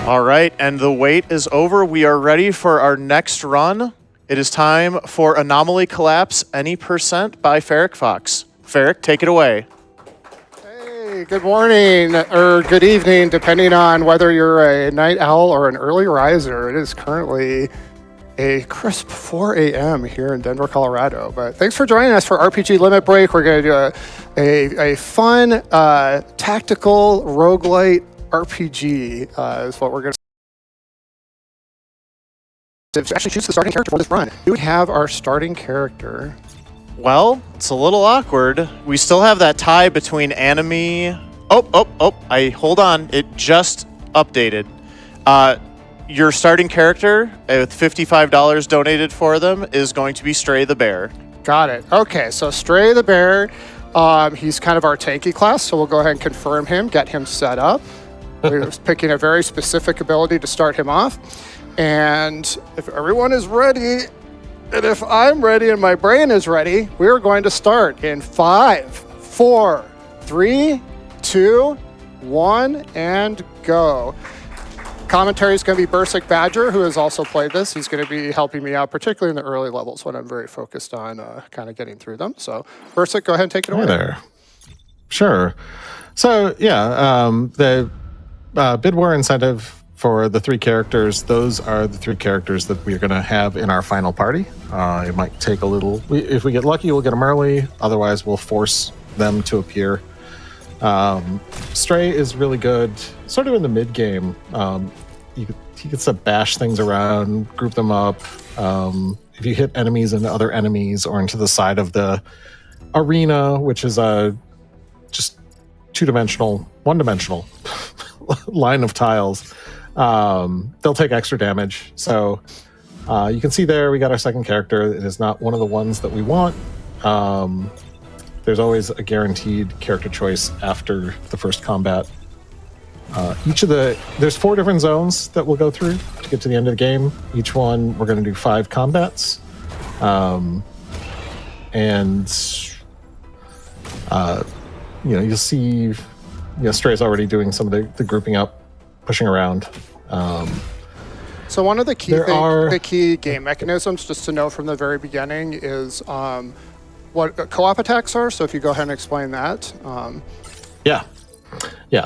All right, and the wait is over. We are ready for our next run. It is time for Anomaly Collapse Any Percent by ferricfox. Ferric, take it away. Hey, good morning or good evening, depending on whether you're a night owl or an early riser. It is currently a crisp 4 a.m. here in Denver, Colorado. But thanks for joining us for RPG Limit Break. We're going to do a fun, tactical roguelite RPG is what we're going to actually choose the starting character for this run. We have our starting character. Well, it's a little awkward. We still have that tie between Anomaly. Hold on. It just updated. Your starting character, with $55 donated for them, is going to be Stray the Bear. Got it. Okay, so Stray the Bear, he's kind of our tanky class, so we'll go ahead and confirm him, get him set up. We're picking a very specific ability to start him off. And if everyone is ready, and if I'm ready and my brain is ready, we're going to start in 5, 4, 3, 2, 1, and go. Commentary is going to be BursikBadger, who has also played this. He's going to be helping me out, particularly in the early levels when I'm very focused on kind of getting through them. So, Bursik, go ahead and take it away. Hi there. Sure. So, yeah, the bid war incentive for the 3 characters, those are the 3 characters that we're going to have in our final party. It might take a little... If we get lucky, we'll get them early. Otherwise, we'll force them to appear. Stray is really good, sort of in the mid-game. He gets to bash things around, group them up. If you hit enemies into other enemies or into the side of the arena, which is a just one-dimensional line of tiles, they'll take extra damage. So you can see there we got our second character. It is not one of the ones that we want. There's always a guaranteed character choice after the first combat. There's 4 different zones that we'll go through to get to the end of the game. Each one, we're going to do 5 combats. You'll see, Stray's already doing some of the grouping up, pushing around. So one of the key game mechanisms, just to know from the very beginning, is what co-op attacks are. So if you go ahead and explain that. Yeah.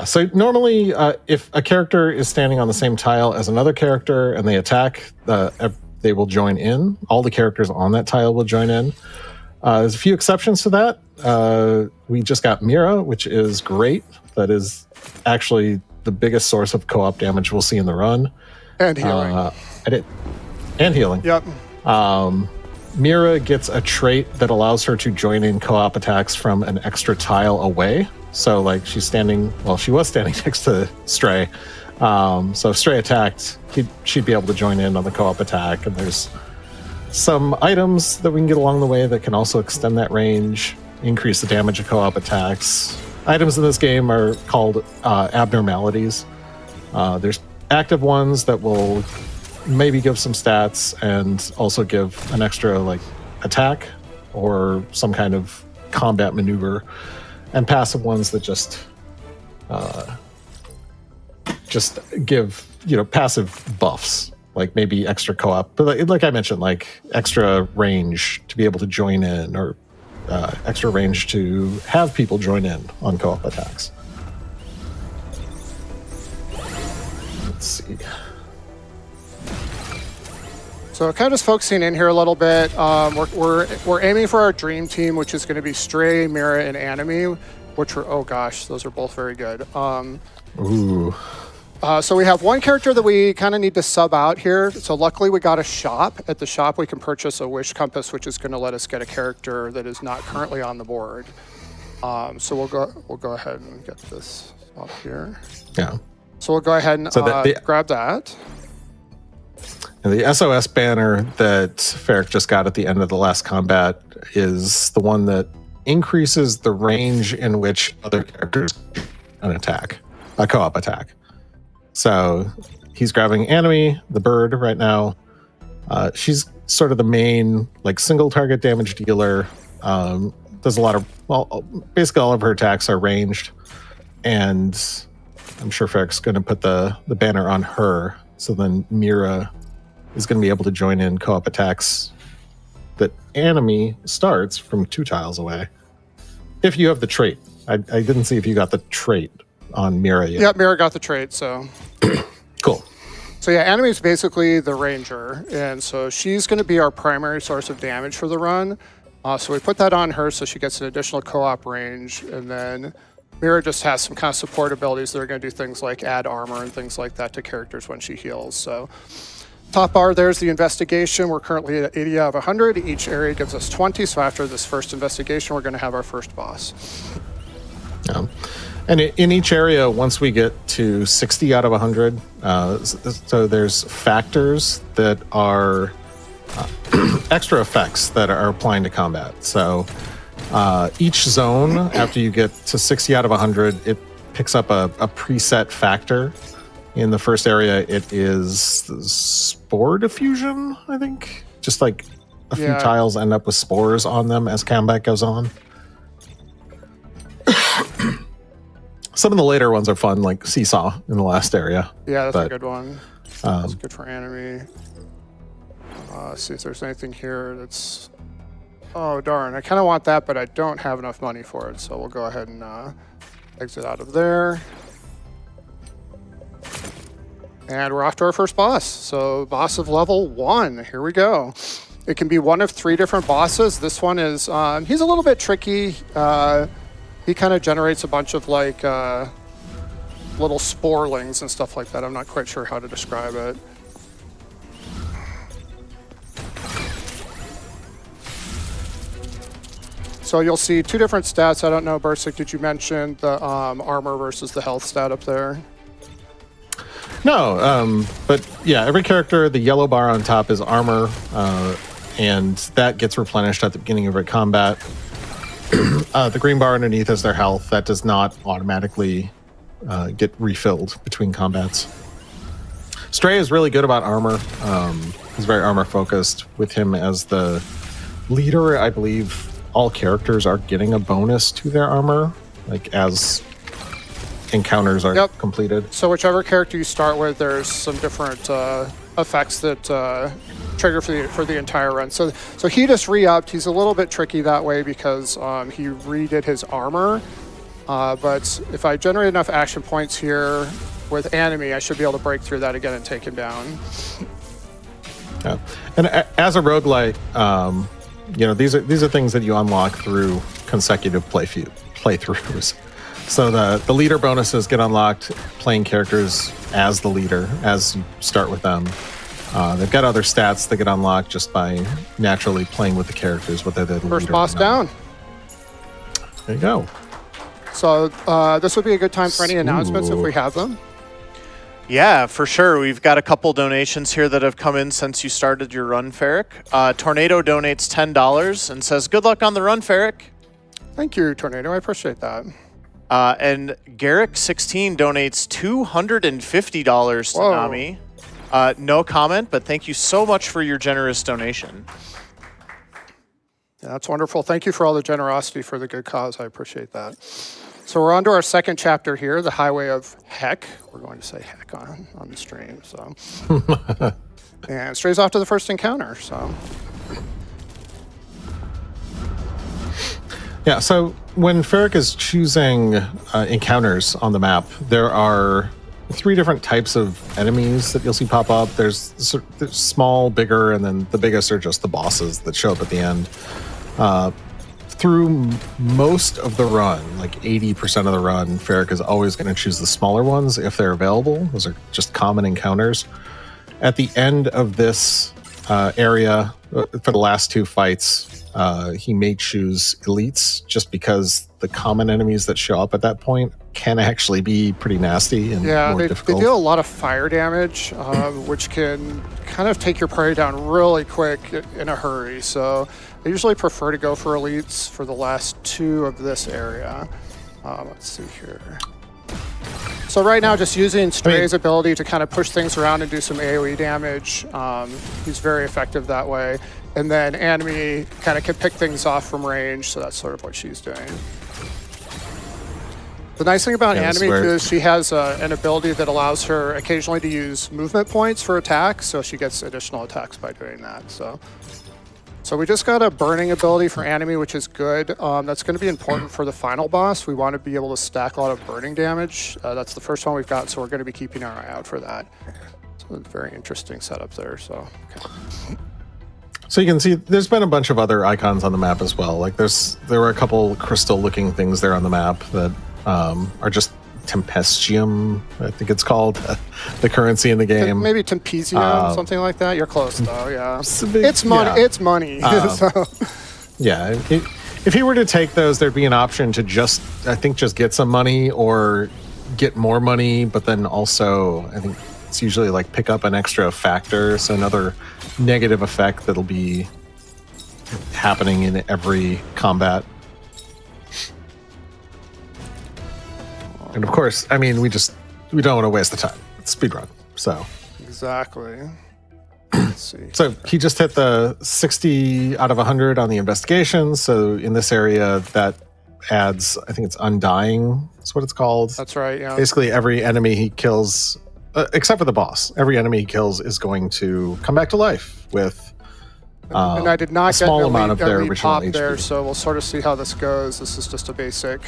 So normally, if a character is standing on the same tile as another character and they attack, they will join in. All the characters on that tile will join in. There's a few exceptions to that. We just got Mira, which is great. That is actually the biggest source of co-op damage we'll see in the run. And healing. And healing. Yep. Mira gets a trait that allows her to join in co-op attacks from an extra tile away. So, like, she was standing next to Stray. So if Stray attacked, she'd be able to join in on the co-op attack. And there's some items that we can get along the way that can also extend that range, increase the damage of co-op attacks. Items in this game are called abnormalities. There's active ones that will maybe give some stats and also give an extra attack or some kind of combat maneuver, and passive ones that just give passive buffs, like maybe extra co-op, but like I mentioned, like extra range to be able to join in, or extra range to have people join in on co-op attacks. Let's see. So kind of just focusing in here a little bit, we're aiming for our dream team, which is going to be Stray, Mira, and Anomaly, which are, oh gosh, those are both very good. Ooh. So we have one character that we kind of need to sub out here. So luckily we got a shop. At the shop we can purchase a wish compass, which is going to let us get a character that is not currently on the board. So we'll go ahead and get this up here. Yeah. So we'll go ahead and grab that. And the SOS banner that Ferric just got at the end of the last combat is the one that increases the range in which other characters can attack, a co-op attack. So he's grabbing Anomaly, the bird, right now. She's sort of the main single target damage dealer. Does a lot of, basically all of her attacks are ranged. And I'm sure Ferric's going to put the banner on her. So then Mira is going to be able to join in co-op attacks that Anomaly starts from 2 tiles away. If you have the trait. I didn't see if you got the trait on Mira yet. Yep, Mira got the trait, so. Cool. So yeah, Anomaly is basically the ranger, and so she's going to be our primary source of damage for the run. So we put that on her so she gets an additional co-op range, and then Mira just has some kind of support abilities that are going to do things like add armor and things like that to characters when she heals. So top bar, there's the investigation. We're currently at 80 out of 100. Each area gives us 20, so after this first investigation, we're going to have our first boss. And in each area, once we get to 60 out of 100, so there's factors that are extra effects that are applying to combat. So each zone, after you get to 60 out of 100, it picks up a preset factor. In the first area, it is the spore diffusion, I think. Just like a few tiles end up with spores on them as combat goes on. Some of the later ones are fun, like Seesaw in the last area. Yeah, that's a good one. That's good for Anomaly. See if there's anything here that's... Oh, darn. I kind of want that, but I don't have enough money for it. So we'll go ahead and exit out of there. And we're off to our first boss. So boss of level 1. Here we go. It can be one of 3 different bosses. This one is... he's a little bit tricky. He kind of generates a bunch of like little sporelings and stuff like that. I'm not quite sure how to describe it. So you'll see 2 different stats. I don't know, Bursik, did you mention the armor versus the health stat up there? No, but yeah, every character, the yellow bar on top is armor, and that gets replenished at the beginning of every combat. The green bar underneath is their health. That does not automatically get refilled between combats. Stray is really good about armor. He's very armor focused. With him as the leader, I believe all characters are getting a bonus to their armor, like as encounters are completed. So whichever character you start with, there's some different effects that trigger for the entire run. So he just re-upped. He's a little bit tricky that way because he redid his armor. But if I generate enough action points here with Anomaly, I should be able to break through that again and take him down. Yeah, and as a roguelite, these are things that you unlock through consecutive playthroughs. So the leader bonuses get unlocked playing characters as the leader as you start with them. They've got other stats that get unlocked just by naturally playing with the characters, whether they're the First leader boss or not. down. There you go. So this would be a good time for any announcements if we have them. Yeah, for sure. We've got a couple donations here that have come in since you started your run, Ferric. Tornado donates $10 and says, "Good luck on the run, Ferric." Thank you, Tornado. I appreciate that. And Garrick16 donates $250 to Nami. No comment, but thank you so much for your generous donation. Yeah, that's wonderful. Thank you for all the generosity for the good cause. I appreciate that. So we're on to our second chapter here, the Highway of Heck. We're going to say heck on the stream. So, and Stray's off to the first encounter. So, yeah. So when Ferric is choosing encounters on the map, there are 3 different types of enemies that you'll see pop up. There's small, bigger, and then the biggest are just the bosses that show up at the end. Through most of the run, like 80% of the run, Ferric is always going to choose the smaller ones if they're available. Those are just common encounters. At the end of this area, for the last 2 fights, he may choose elites just because the common enemies that show up at that point can actually be pretty nasty and more difficult. They deal a lot of fire damage, which can kind of take your prey down really quick in a hurry. So I usually prefer to go for elites for the last 2 of this area. Let's see here. So right now, just using Stray's ability to kind of push things around and do some AoE damage. He's very effective that way. And then Anomaly kind of can pick things off from range, so that's sort of what she's doing. The nice thing about Yeah, this Anomaly is where- is she has an ability that allows her occasionally to use movement points for attacks, so she gets additional attacks by doing that. So we just got a burning ability for Anomaly, which is good. That's going to be important for the final boss. We want to be able to stack a lot of burning damage. That's the first one we've got, so we're going to be keeping our eye out for that. So it's a very interesting setup there. So. Okay. So you can see there's been a bunch of other icons on the map as well. Like there were a couple crystal-looking things there on the map that are just Tempestium, I think it's called, the currency in the game. Maybe Tempesium, something like that. You're close though, yeah. It's money. Yeah. It's money. So. Yeah, if he were to take those, there'd be an option to just get some money or get more money, but then also I think it's usually like pick up an extra factor, so another negative effect that'll be happening in every combat. And of course, I mean, we don't want to waste the time. It's speedrun, so. Exactly. Let's see. So he just hit the 60 out of 100 on the investigation. So in this area, that adds, I think it's Undying, is what it's called. That's right, yeah. Basically, every enemy he kills, except for the boss, every enemy he kills is going to come back to life with and I did not a small get amount of their elite original pop HP. there, so we'll sort of see how this goes. This is just a basic.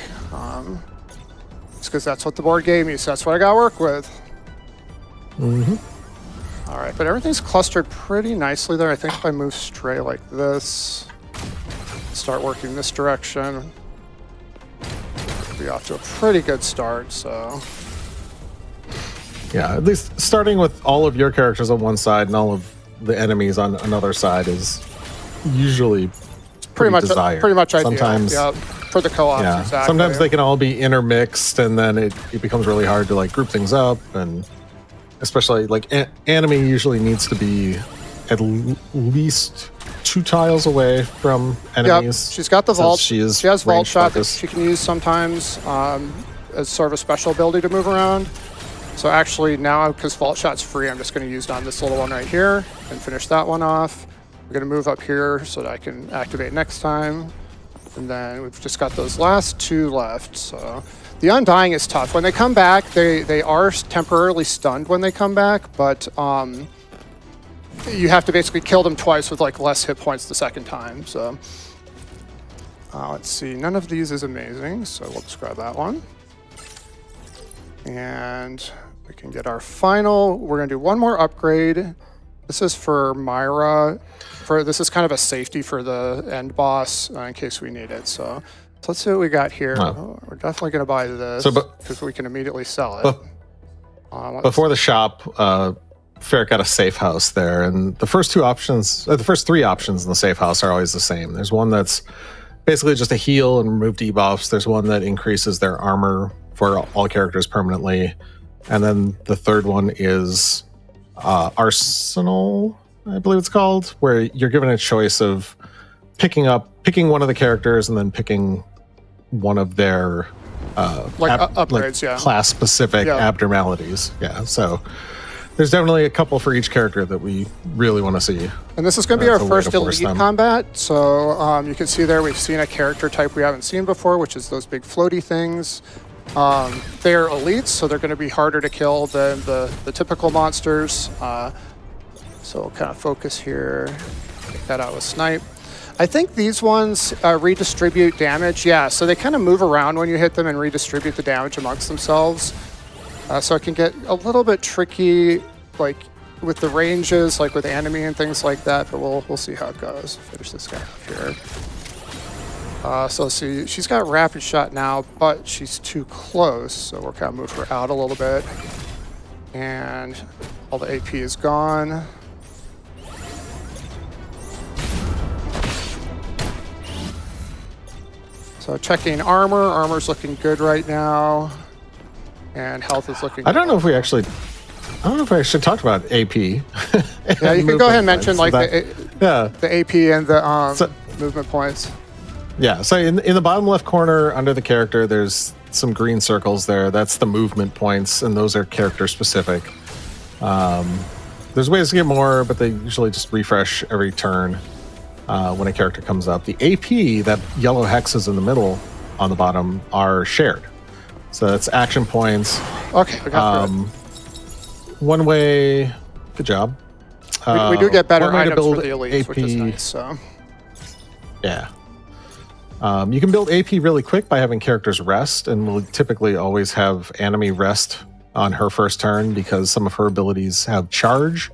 It's because that's what the board gave me, so that's what I got to work with. Mm-hmm. All right, but everything's clustered pretty nicely there. I think if I move straight like this, start working this direction, we'll be off to a pretty good start, so. Yeah, at least starting with all of your characters on one side and all of the enemies on another side is usually Pretty much desired. ideal. Sometimes, yeah, for the co-ops, yeah. exactly. Sometimes they can all be intermixed, and then it becomes really hard to like group things up, and especially like enemy usually needs to be at least 2 tiles away from enemies. Yep. She's got the vault. She has vault range shot that focus. she can use sometimes as sort of a special ability to move around. So actually now, because vault shot's free, I'm just going to use it on this little one right here and finish that one off. We're going to move up here so that I can activate next time. And then we've just got those last 2 left. So the Undying is tough. When they come back, they are temporarily stunned when they come back, but you have to basically kill them twice with like less hit points the second time. So let's see. None of these is amazing, so we'll just grab that one. And we can get our final. We're going to do one more upgrade. This is for Myra. This is kind of a safety for the end boss in case we need it. So let's see what we got here. Oh. We're definitely going to buy this because we can immediately sell it. Before the shop, Ferric got a safe house there, and the first 3 options in the safe house are always the same. There's one that's basically just a heal and remove debuffs. There's one that increases their armor for all characters permanently, and then the third one is Arsenal, I believe it's called, where you're given a choice of picking one of the characters and then picking one of their upgrades, yeah, class-specific abnormalities. Yeah, so there's definitely a couple for each character that we really want to see. And this is going to be our first elite combat. So you can see there we've seen a character type we haven't seen before, which is those big floaty things. They're elites, so they're going to be harder to kill than the typical monsters. So we'll kind of focus here, take that out with Snipe. I think these ones redistribute damage. Yeah, so they kind of move around when you hit them and redistribute the damage amongst themselves. So it can get a little bit tricky, like with the ranges, like with enemy and things like that, but we'll see how it goes. Finish this guy off here. So see, she's got rapid shot now, but she's too close, so we'll kind of move her out a little bit. And all the AP is gone. So checking armor. Armor's looking good right now. And health is looking good. I don't know if I should talk about AP. Yeah, you can go ahead and mention like the AP and the movement points. Yeah, so in the bottom left corner under the character, there's some green circles there. That's the movement points, and those are character specific. There's ways to get more, but they usually just refresh every turn when a character comes up. The AP, that yellow hexes in the middle on the bottom, are shared. So that's action points. Okay, we got through it. One way. Good job. We do get better one way to items for build the elites, which is AP. nice. So. Yeah. You can build AP really quick by having characters rest, and we'll typically always have Anomaly rest on her first turn because some of her abilities have charge,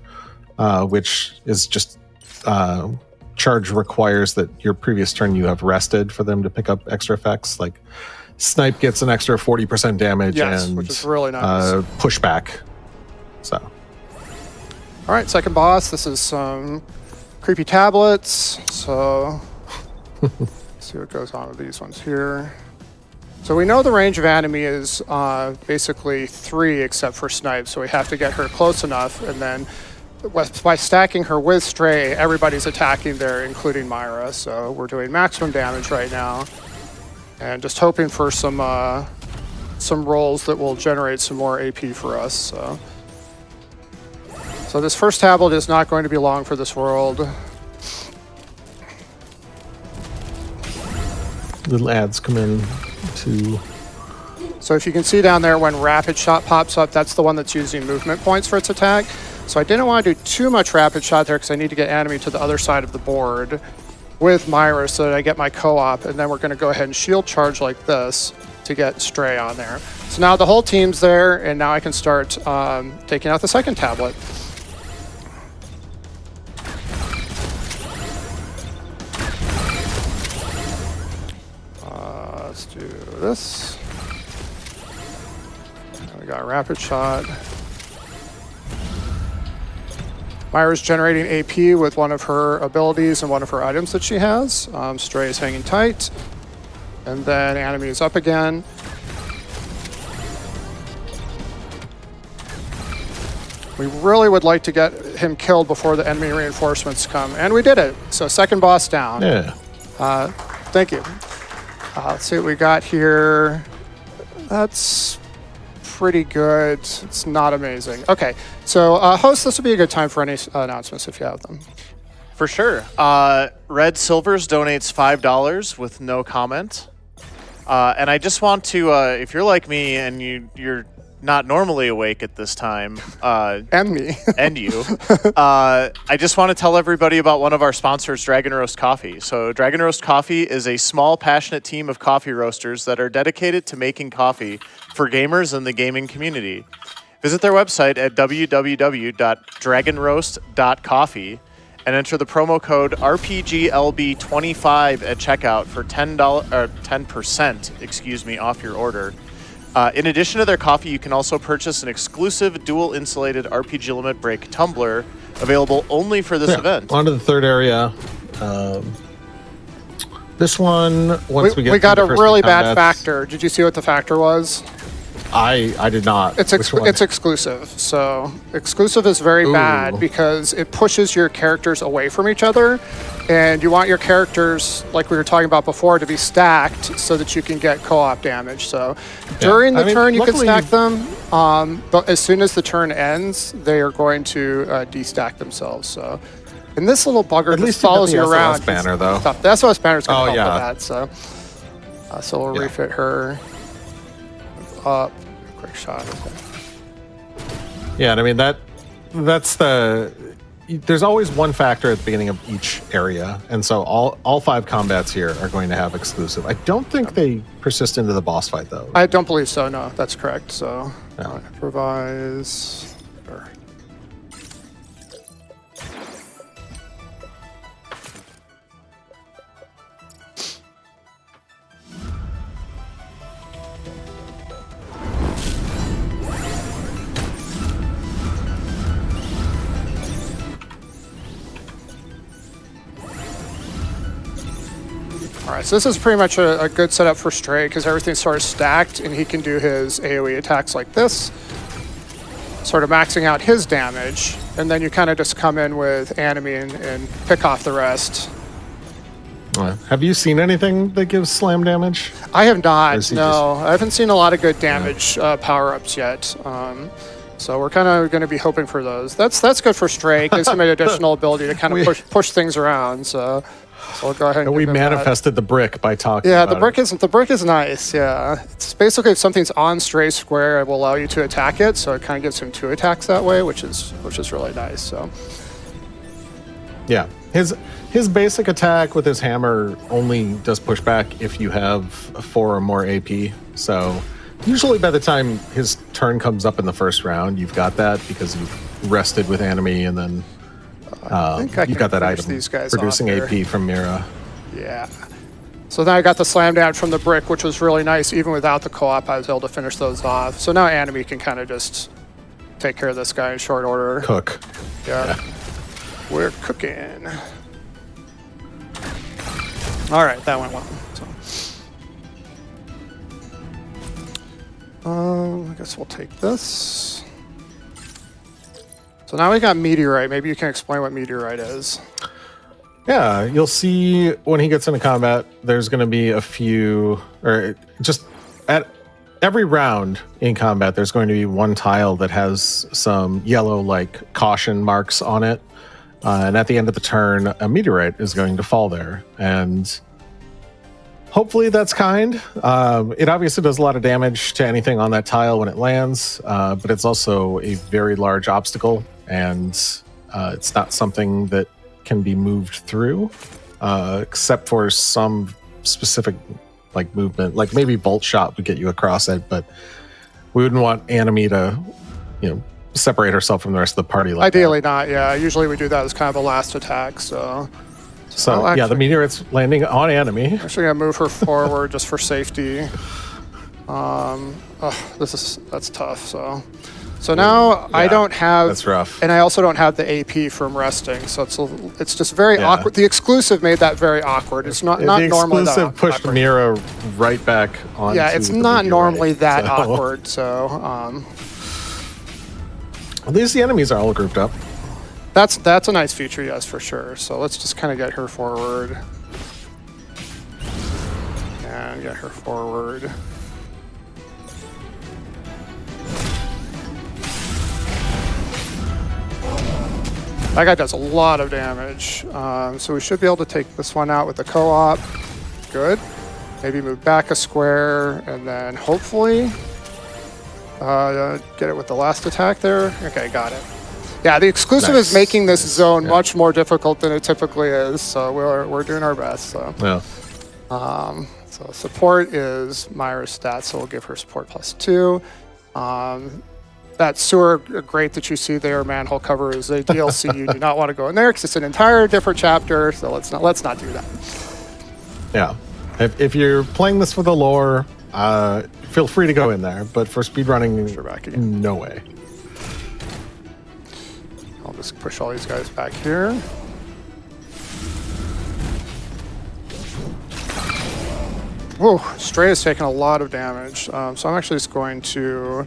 which is just charge requires that your previous turn you have rested for them to pick up extra effects. Like Snipe gets an extra 40% damage, Yes, and which is really nice. Pushback. So, All right, second boss. This is some creepy tablets. So, let's see what goes on with these ones here. So we know the range of Anomaly is basically 3 except for Snipe, so we have to get her close enough, and then by stacking her with Stray, everybody's attacking there, including Myra. So we're doing maximum damage right now, and just hoping for some rolls that will generate some more AP for us. So this first tablet is not going to be long for this world. little ads come in to. So if you can see down there when Rapid Shot pops up, that's the one that's using movement points for its attack. So I didn't want to do too much Rapid Shot there because I need to get Anomaly to the other side of the board with Myra so that I get my co-op, and then we're going to go ahead and shield charge like this to get Stray on there. So now the whole team's there, and now I can start taking out the second tablet. Let's do this. We got Rapid Shot. Myra's generating AP with one of her abilities and one of her items that she has. Stray is hanging tight. And then Anomaly is up again. We really would like to get him killed before the enemy reinforcements come. And we did it. So second boss down. Yeah. Thank you. Let's see what we got here. That's pretty good. It's not amazing. Okay, so host, this would be a good time for any announcements if you have them. For sure. Red Silvers donates $5 with no comment. And I just want to, if you're like me and you're not normally awake at this time, And me. and you, I just want to tell everybody about one of our sponsors, Dragon Roast Coffee. So Dragon Roast Coffee is a small, passionate team of coffee roasters that are dedicated to making coffee for gamers and the gaming community. Visit their website at www.dragonroast.coffee and enter the promo code RPGLB25 at checkout for 10% off your order. In addition to their coffee, you can also purchase an exclusive dual-insulated RPG Limit Break tumbler available only for this event. On to the third area. This one, once we get we got through a the first really two bad combats- factor. Did you see what the factor was? I did not. It's Which one? it's exclusive. So exclusive is very bad Ooh. because it pushes your characters away from each other, and you want your characters, like we were talking about before, to be stacked so that you can get co-op damage. So during the turn you can luckily- stack them, but as soon as the turn ends, they are going to destack themselves. So. And this little bugger At just least you got follows the you SOS around. banner, though. Tough. The SOS banner is going to Oh, help yeah. with that. So we'll Yeah. refit her. Up, quick shot. Okay. Yeah, and I mean that's the. There's always one factor at the beginning of each area, and so all 5 combats here are going to have exclusive. I don't think they persist into the boss fight though. I don't believe so. No, that's correct. So No. improvise. Sure. All right, so this is pretty much a good setup for Stray because everything's sort of stacked and he can do his AoE attacks like this, sort of maxing out his damage, and then you kind of just come in with Anomaly and pick off the rest. Have you seen anything that gives slam damage? I have Or not, is he no. I haven't seen a lot of good damage power-ups yet. So we're kind of going to be hoping for those. That's good for Stray. Gives him an additional ability to kind of push things around. So So we'll go ahead and And we give him that. manifested the brick by talking. Yeah, about the brick is nice. Yeah, it's basically if something's on Stray Square, it will allow you to attack it. So it kind of gives him 2 attacks that way, which is really nice. So Yeah, his basic attack with his hammer only does pushback if you have 4 or more AP. So usually by the time his turn comes up in the first round, you've got that because you've rested with Anomaly and then you've got that item these guys producing off here. AP from Mira. Yeah. So then I got the slam down from the brick, which was really nice. Even without the co-op, I was able to finish those off. So now Anomaly can kind of just take care of this guy in short order. Cook. Yeah. We're cooking. All right, that went well. So, I guess we'll take this. So now we got Meteorite. Maybe you can explain what Meteorite is. Yeah, you'll see when he gets into combat, there's going to be a few, or just at every round in combat, there's going to be one tile that has some yellow, like, caution marks on it. And at the end of the turn, a meteorite is going to fall there. And hopefully that's kind. It obviously does a lot of damage to anything on that tile when it lands, but it's also a very large obstacle, and it's not something that can be moved through, except for some specific like movement, like maybe Bolt Shot would get you across it, but we wouldn't want Anomaly to, separate herself from the rest of the party. Like Ideally not, yeah. Usually we do that as kind of a last attack, so the meteorite's landing on Anomaly. I'm actually gonna move her forward just for safety. That's tough. So now I don't have. That's rough. And I also don't have the AP from resting, so it's just very awkward. The exclusive made that very awkward. It's not normally that awkward. The exclusive pushed Mira right back on. Yeah, it's not normally that awkward. So at least the enemies are all grouped up. that's a nice feature, yes, for sure. So let's just kind of get her forward and get her forward. That guy does a lot of damage. So we should be able to take this one out with the co-op. Good. Maybe move back a square and then hopefully get it with the last attack there. Okay, got it. Yeah, the exclusive is making this zone much more difficult than it typically is. So we're doing our best. So. Yeah. So support is Myra's stats, so we'll give her support +2. That sewer grate that you see there, manhole cover, is a DLC. You do not want to go in there because it's an entire different chapter. So let's not do that. Yeah, if you're playing this for the lore, feel free to go in there. But for speedrunning, Back again. No way. I'll just push all these guys back here. Whoa, Stray has taken a lot of damage. So I'm actually just going to.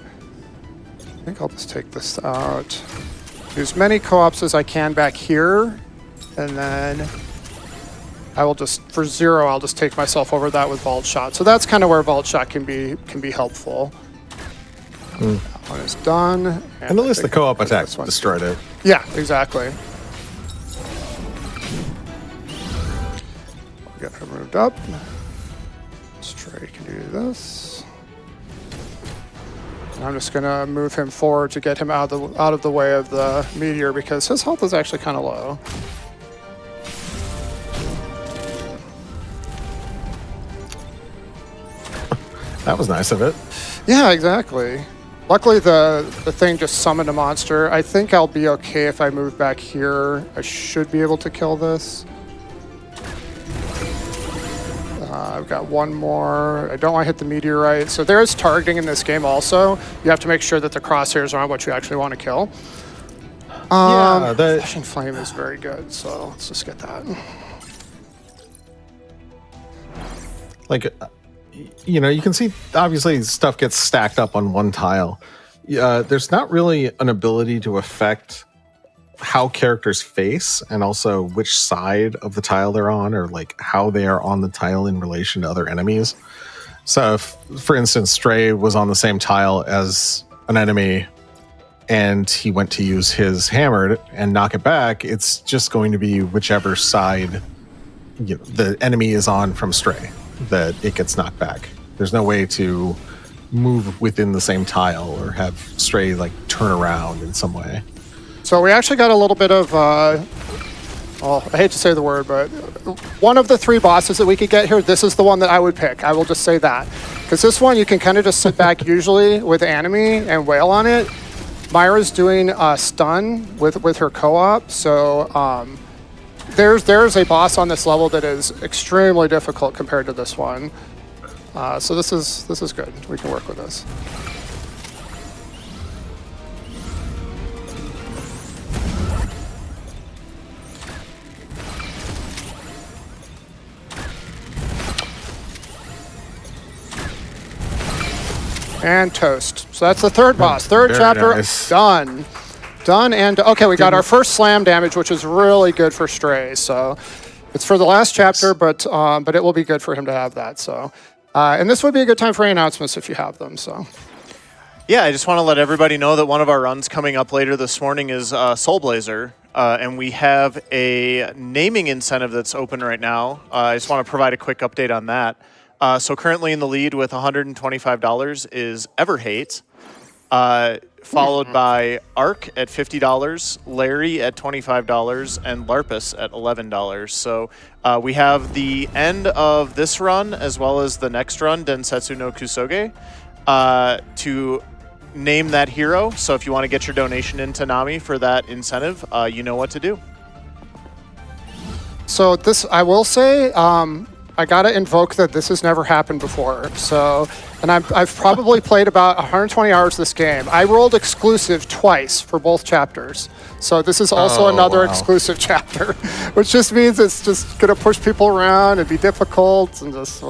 I think I'll just take this out. Do as many co-ops as I can back here, and then I will just, for 0, I'll just take myself over that with Vault Shot. So that's kind of where Vault Shot can be helpful. That one is done. And at least the co-op attack destroyed it. Yeah, exactly. I'll get her moved up. Stray can do this. I'm just gonna move him forward to get him out of the way of the meteor because his health is actually kind of low. That was nice of it. Yeah, exactly. Luckily, the thing just summoned a monster. I think I'll be okay if I move back here. I should be able to kill this. I've got one more. I don't want to hit the meteorite. So there is targeting in this game also. You have to make sure that the crosshairs are on what you actually want to kill. The Flashing Flame is very good, so let's just get that. Like, you can see obviously stuff gets stacked up on one tile. There's not really an ability to affect how characters face and also which side of the tile they're on, or like how they are on the tile in relation to other enemies. So if, for instance, Stray was on the same tile as an enemy and he went to use his hammer and knock it back, it's just going to be whichever side the enemy is on from Stray, that it gets knocked back. There's no way to move within the same tile or have Stray like turn around in some way. So we actually got a little bit of, well, I hate to say the word, but one of the 3 bosses that we could get here, this is the one that I would pick. I will just say that. Because this one, you can kind of just sit back usually with Anomaly and wail on it. Myra's doing a stun with her co-op, so there's a boss on this level that is extremely difficult compared to this one. So this is good. We can work with this. And toast. So that's the 3rd boss. 3rd Very chapter nice. done. Done and okay, we got our first slam damage, which is really good for Stray. So it's for the last chapter, but it will be good for him to have that. So and this would be a good time for any announcements if you have them. So Yeah, I just want to let everybody know that one of our runs coming up later this morning is Soul Blazer, and we have a naming incentive that's open right now. I just want to provide a quick update on that. So currently in the lead with $125 is Everhate, followed by Ark at $50, Larry at $25, and Larpus at $11. So we have the end of this run as well as the next run, Densetsu no Kusoge, to name that hero. So if you want to get your donation into Nami for that incentive, you know what to do. So this, I will say, I gotta invoke that this has never happened before. So, and I've probably played about 120 hours this game. I rolled exclusive twice for both chapters. So this is also another exclusive chapter, which just means it's just gonna push people around and be difficult, and just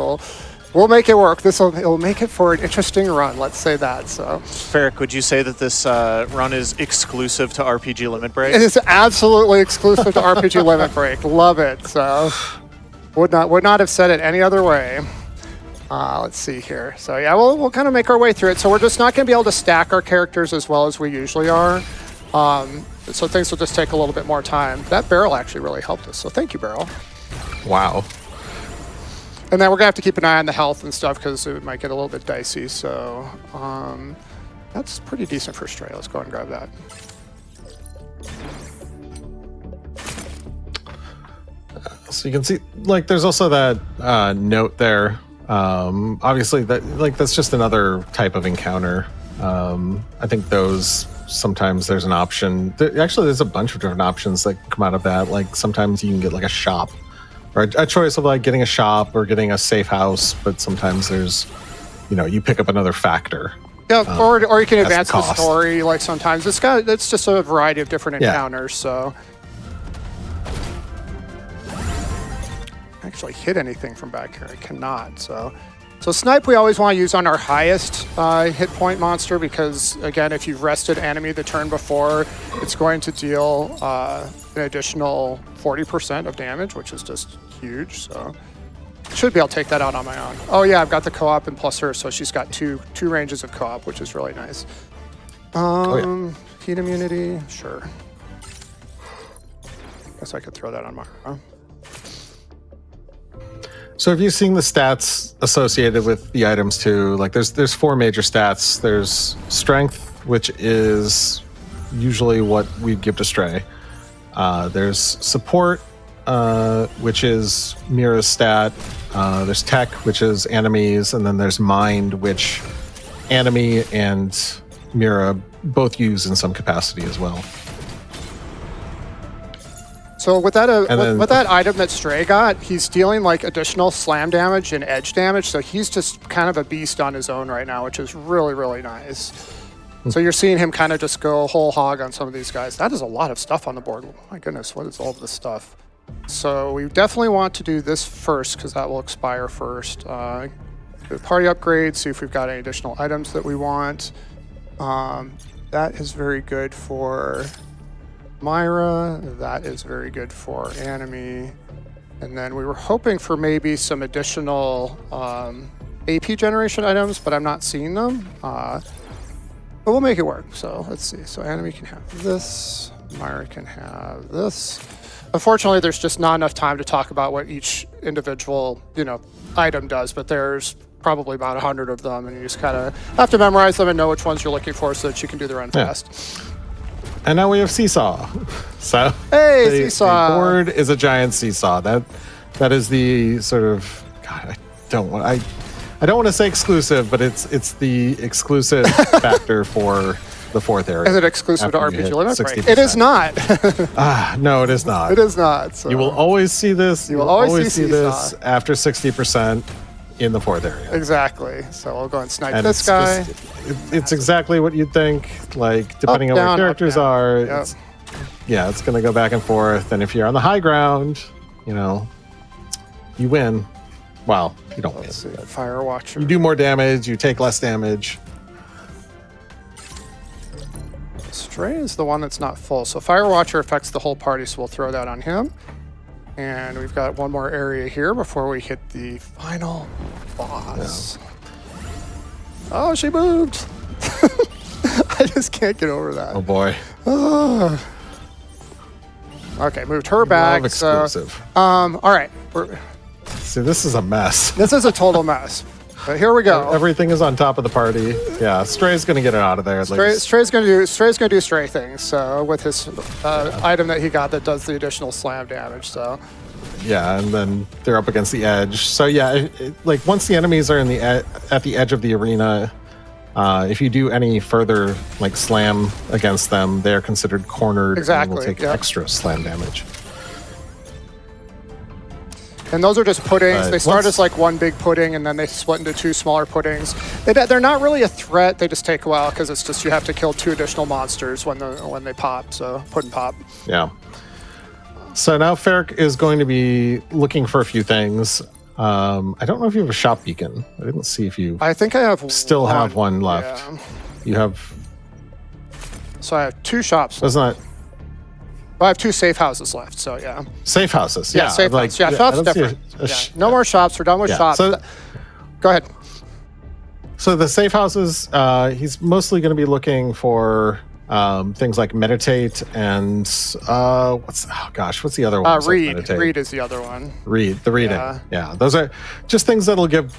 we'll make it work. It'll make it for an interesting run. Let's say that. So, Ferric, would you say that this run is exclusive to RPG Limit Break? it is absolutely exclusive to RPG Limit Break. Love it. So. Would not have said it any other way. Let's see here. So yeah, we'll kind of make our way through it. So we're just not going to be able to stack our characters as well as we usually are. So things will just take a little bit more time. That barrel actually really helped us. So thank you, barrel. Wow. And then we're gonna have to keep an eye on the health and stuff because it might get a little bit dicey. So that's pretty decent for Stray. Let's go ahead and grab that. So you can see, like, there's also that note there. Obviously, that's just another type of encounter. I think those sometimes there's an option. Actually, there's a bunch of different options that come out of that. Like sometimes you can get like a shop, or a choice of like getting a shop or getting a safe house. But sometimes there's, you pick up another factor. Yeah, or you can advance the cost. story. Like sometimes it's just a variety of different encounters. So. Actually hit anything from back here. I cannot. So snipe we always want to use on our highest hit point monster because again, if you've rested enemy the turn before, it's going to deal an additional 40% of damage, which is just huge. So should be able to take that out on my own. Oh yeah, I've got the co-op and plus her, so she's got two ranges of co-op, which is really nice. Heat immunity, sure. Guess I could throw that on Mara. So have you seen the stats associated with the items too? Like there's 4 major stats. There's strength, which is usually what we give to Stray. There's support, which is Mira's stat. There's tech, which is Anime's, and then there's mind, which Anime and Mira both use in some capacity as well. So with that, with that item that Stray got, he's dealing like additional slam damage and edge damage. So he's just kind of a beast on his own right now, which is really, really nice. So you're seeing him kind of just go whole hog on some of these guys. That is a lot of stuff on the board. Oh my goodness, what is all of this stuff? So we definitely want to do this first because that will expire first. Do party upgrades, see if we've got any additional items that we want. That is very good for Myra, that is very good for Anime. And then we were hoping for maybe some additional AP generation items, but I'm not seeing them. But we'll make it work. So let's see. So Anime can have this, Myra can have this. Unfortunately, there's just not enough time to talk about what each individual, item does, but there's probably about 100 of them, and you just kind of have to memorize them and know which ones you're looking for so that you can do the run fast. And now we have seesaw. So Hey, the seesaw. board is a giant seesaw. That is the sort of God. I don't want to say exclusive, but it's the exclusive factor for the fourth area. Is it exclusive to after you RPG hit Limit Break? 60%. It is not. No, it is not. It is not. So. You will always see this. You will always see this seesaw. after 60% in the fourth area. Exactly. So we'll go and snipe And this it's guy. it's exactly what you'd think. Like depending on down, what up, characters down. are, Yep. it's going to go back and forth. And if you're on the high ground, you win. Well, you don't win. Let's see. but Fire Watcher. You do more damage. You take less damage. Stray is the one that's not full. So Fire Watcher affects the whole party, so we'll throw that on him. And we've got one more area here before we hit the final boss. Oh, she moved. I just can't get over that. Oh boy. Okay, moved her back. Love So, exclusive. all right. See, this is a mess. This is a total mess. But here we go. Everything is on top of the party. Yeah, Stray's going to get it out of there at least. Stray's gonna do Stray things. So with his item that he got that does the additional slam damage. So Yeah, and then they're up against the edge. So yeah, like once the enemies are in at the edge of the arena, if you do any further like slam against them, they're considered cornered and will take yep. extra slam damage. And those are just puddings. But They start once- as like one big pudding, and then they split into two smaller puddings. They're not really a threat. They just take a while because it's just you have to kill two additional monsters when they pop. So pudding pop. Yeah. So now Ferric is going to be looking for a few things. I don't know if you have a shop beacon. I didn't see if you I think I have still have one left. Yeah. You have. So I have two shops. That's not Well, I have two safe houses left. So yeah. safe houses. Yeah, safe like, houses. Yeah, I shops don't see different. a Yeah. No more shops. We're done with Yeah, shops. so- Go ahead. So the safe houses, he's mostly going to be looking for things like meditate and what's the other one? Read. Read is the other one. Read, the reading. Yeah. Yeah, those are just things that'll give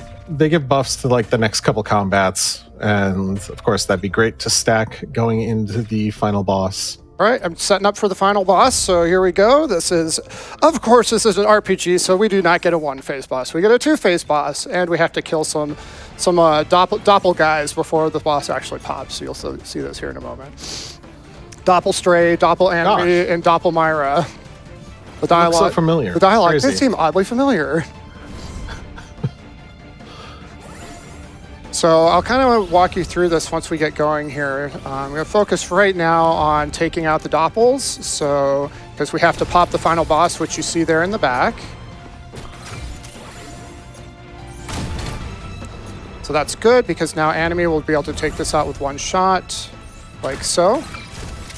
buffs to like the next couple combats, and of course that'd be great to stack going into the final boss. All right, I'm setting up for the final boss. So here we go. This is an RPG, so we do not get a one-phase boss. We get a two-phase boss, and we have to kill some doppel guys before the boss actually pops. So you'll see this here in a moment. Doppel Stray, Doppel Anomaly, and Doppel Myra. The dialogue. Looks so familiar. The dialogue Crazy. did seem oddly familiar. So I'll kind of walk you through this once we get going here. I'm going to focus right now on taking out the doppels. So, because we have to pop the final boss, which you see there in the back. So that's good because now Anomaly will be able to take this out with one shot, like so.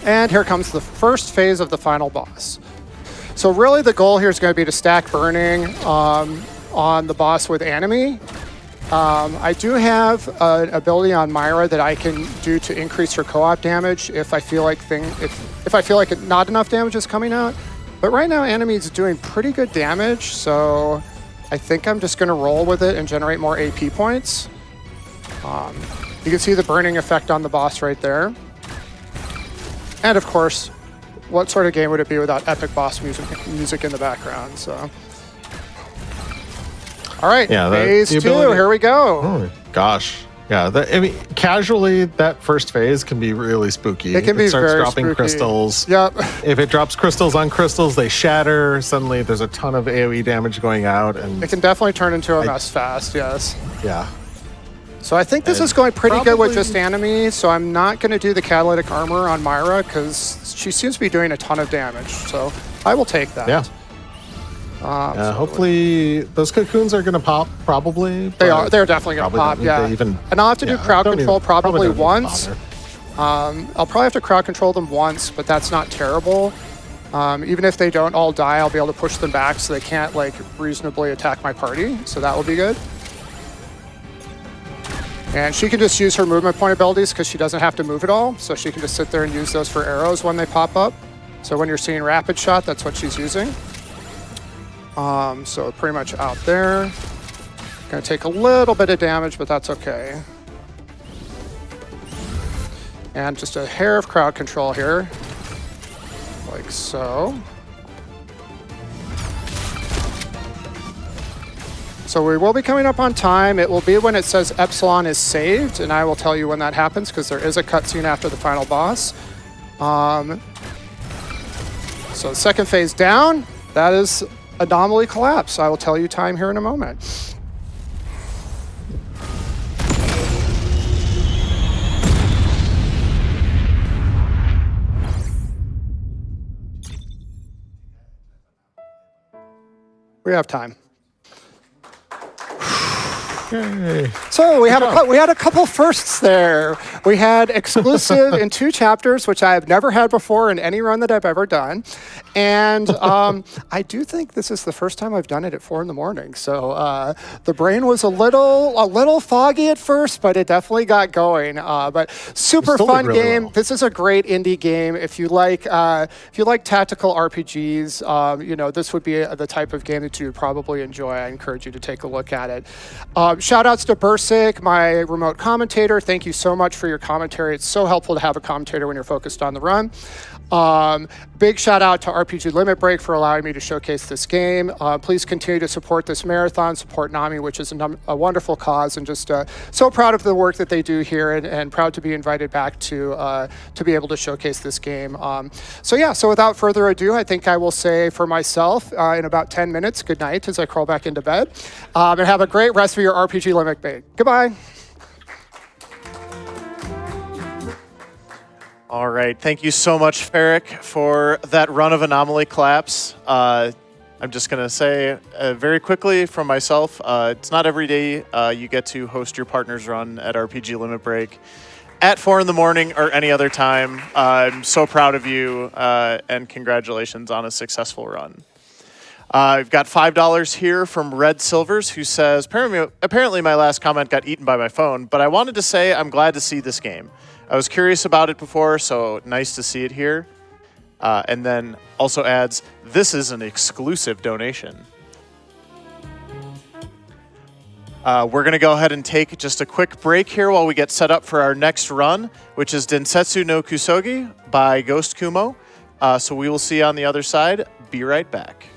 And here comes the first phase of the final boss. So really the goal here is going to be to stack burning on the boss with Anomaly. I do have an ability on Myra that I can do to increase her co-op damage if I feel like if I feel like not enough damage is coming out. But right now, Anomaly is doing pretty good damage, so I think I'm just going to roll with it and generate more AP points. You can see the burning effect on the boss right there. And of course, what sort of game would it be without epic boss music in the background? So. All right, Yeah, phase the 2, ability- here we go. Oh gosh. Yeah, I mean, casually, that first phase can be really spooky. It can be starts very dropping spooky. crystals. Yep. If it drops crystals on crystals, they shatter. Suddenly, there's a ton of AoE damage going out, and It can definitely turn into a mess fast, yes. yeah, So I think this And is going pretty good with probably- just Anomaly, so I'm not going to do the catalytic armor on Myra because she seems to be doing a ton of damage, so I will take that. yeah. So Hopefully, those cocoons are going to pop. Probably They but are. They're definitely going to probably pop, don't need yeah. to even- And I'll have to do yeah, crowd don't control even- probably don't even once. bother. I'll probably have to crowd control them once, but that's not terrible. Even if they don't all die, I'll be able to push them back so they can't like reasonably attack my party. So that will be good. And she can just use her movement point abilities because she doesn't have to move at all. So she can just sit there and use those for arrows when they pop up. So when you're seeing rapid shot, that's what she's using. So pretty much out there. Gonna take a little bit of damage, but that's okay. And just a hair of crowd control here, like so. So we will be coming up on time. It will be when it says Epsilon is saved, and I will tell you when that happens because there is a cutscene after the final boss. So second phase down, that is Anomaly collapse. I will tell you time here in a moment. We have time. Yay. So we had a couple firsts there. We had exclusive in 2 chapters, which I have never had before in any run that I've ever done. And I do think this is the first time I've done it at 4 in the morning. So the brain was a little foggy at first, but it definitely got going. But super fun really game. well. This is a great indie game. If you like tactical RPGs, you know, this would be the type of game that you would probably enjoy. I encourage you to take a look at it. Shout outs to Bursik, my remote commentator. Thank you so much for your commentary. It's so helpful to have a commentator when you're focused on the run. Big shout out to RPG Limit Break for allowing me to showcase this game. Please continue to support this marathon, support NAMI, which is a wonderful cause, and just so proud of the work that they do here, and proud to be invited back to be able to showcase this game. So without further ado, I think I will say for myself in about 10 minutes, good night as I crawl back into bed, and have a great rest of your RPG Limit Break. Goodbye. All right, thank you so much, Ferric, for that run of Anomaly collapse. I'm just going to say very quickly from myself, it's not every day you get to host your partner's run at RPG Limit Break at 4 in the morning or any other time. I'm so proud of you, and congratulations on a successful run. I've got $5 here from Red Silvers, who says, apparently my last comment got eaten by my phone, but I wanted to say I'm glad to see this game. I was curious about it before, so nice to see it here. And then also adds, this is an exclusive donation. We're going to go ahead and take just a quick break here while we get set up for our next run, which is Densetsu no Kusogi by Ghost Kumo. So we will see you on the other side. Be right back.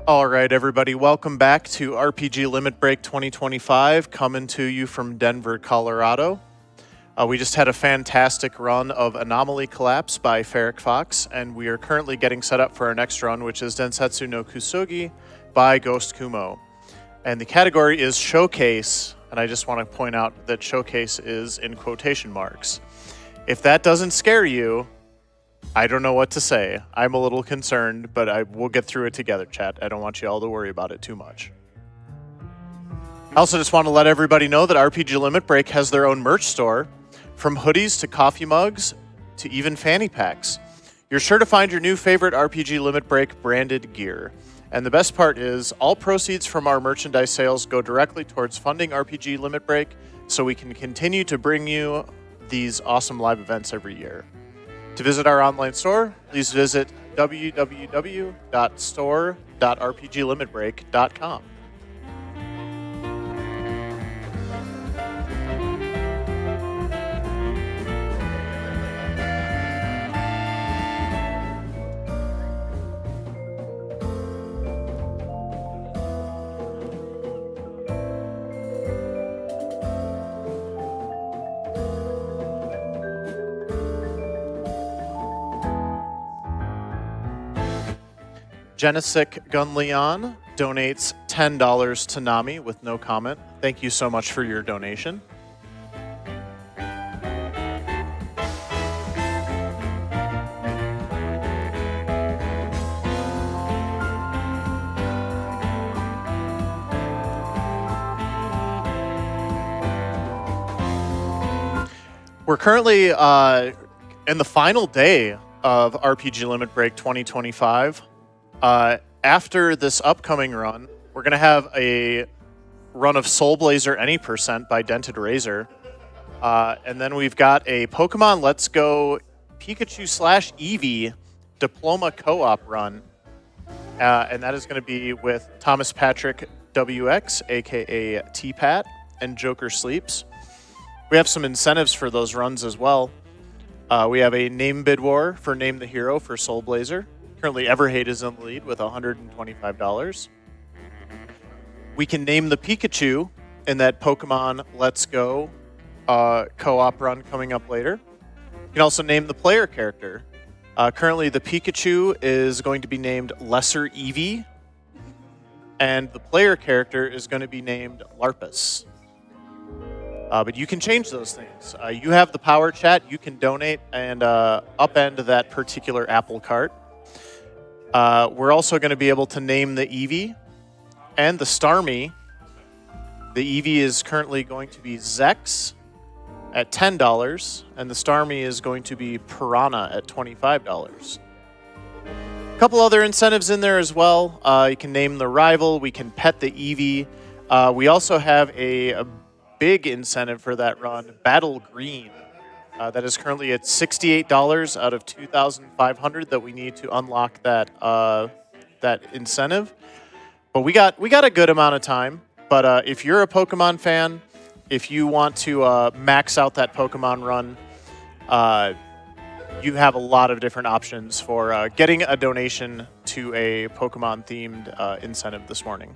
All right, everybody, welcome back to RPG Limit Break 2025, coming to you from Denver, Colorado. We just had a fantastic run of Anomaly Collapse by ferricfox, and we are currently getting set up for our next run, which is Densetsu no Kusogi by Ghost Kumo. And the category is Showcase, and I just want to point out that Showcase is in quotation marks. If that doesn't scare you, I don't know what to say. I'm a little concerned, but we'll get through it together, chat. I don't want you all to worry about it too much. I also just want to let everybody know that RPG Limit Break has their own merch store, from hoodies to coffee mugs to even fanny packs. You're sure to find your new favorite RPG Limit Break branded gear. And the best part is, all proceeds from our merchandise sales go directly towards funding RPG Limit Break, so we can continue to bring you these awesome live events every year. To visit our online store, please visit www.store.rpglimitbreak.com. Genesic Gunleon donates $10 to Nami with no comment. Thank you so much for your donation. We're currently in the final day of RPG Limit Break 2025. After this upcoming run, we're going to have a run of Soul Blazer Any Percent by Dented Razor. And then we've got a Pokemon Let's Go Pikachu / Eevee Diploma Co-op run. And that is going to be with Thomas Patrick WX, aka T-Pat, and Joker Sleeps. We have some incentives for those runs as well. We have a name bid war for Name the Hero for Soul Blazer. Currently, Everhate is in the lead with $125. We can name the Pikachu in that Pokemon Let's Go co-op run coming up later. You can also name the player character. Currently, the Pikachu is going to be named Lesser Eevee, and the player character is going to be named Larpus. But you can change those things. You have the power, chat. You can donate and upend that particular apple cart. We're also going to be able to name the Eevee and the Starmie. The Eevee is currently going to be Zex at $10, and the Starmie is going to be Piranha at $25. A couple other incentives in there as well. You can name the rival. We can pet the Eevee. We also have a big incentive for that run, Battle Green. That is currently at $68 out of $2,500 that we need to unlock that incentive. But we got a good amount of time. But if you're a Pokemon fan, if you want to max out that Pokemon run, you have a lot of different options for getting a donation to a Pokemon-themed incentive this morning.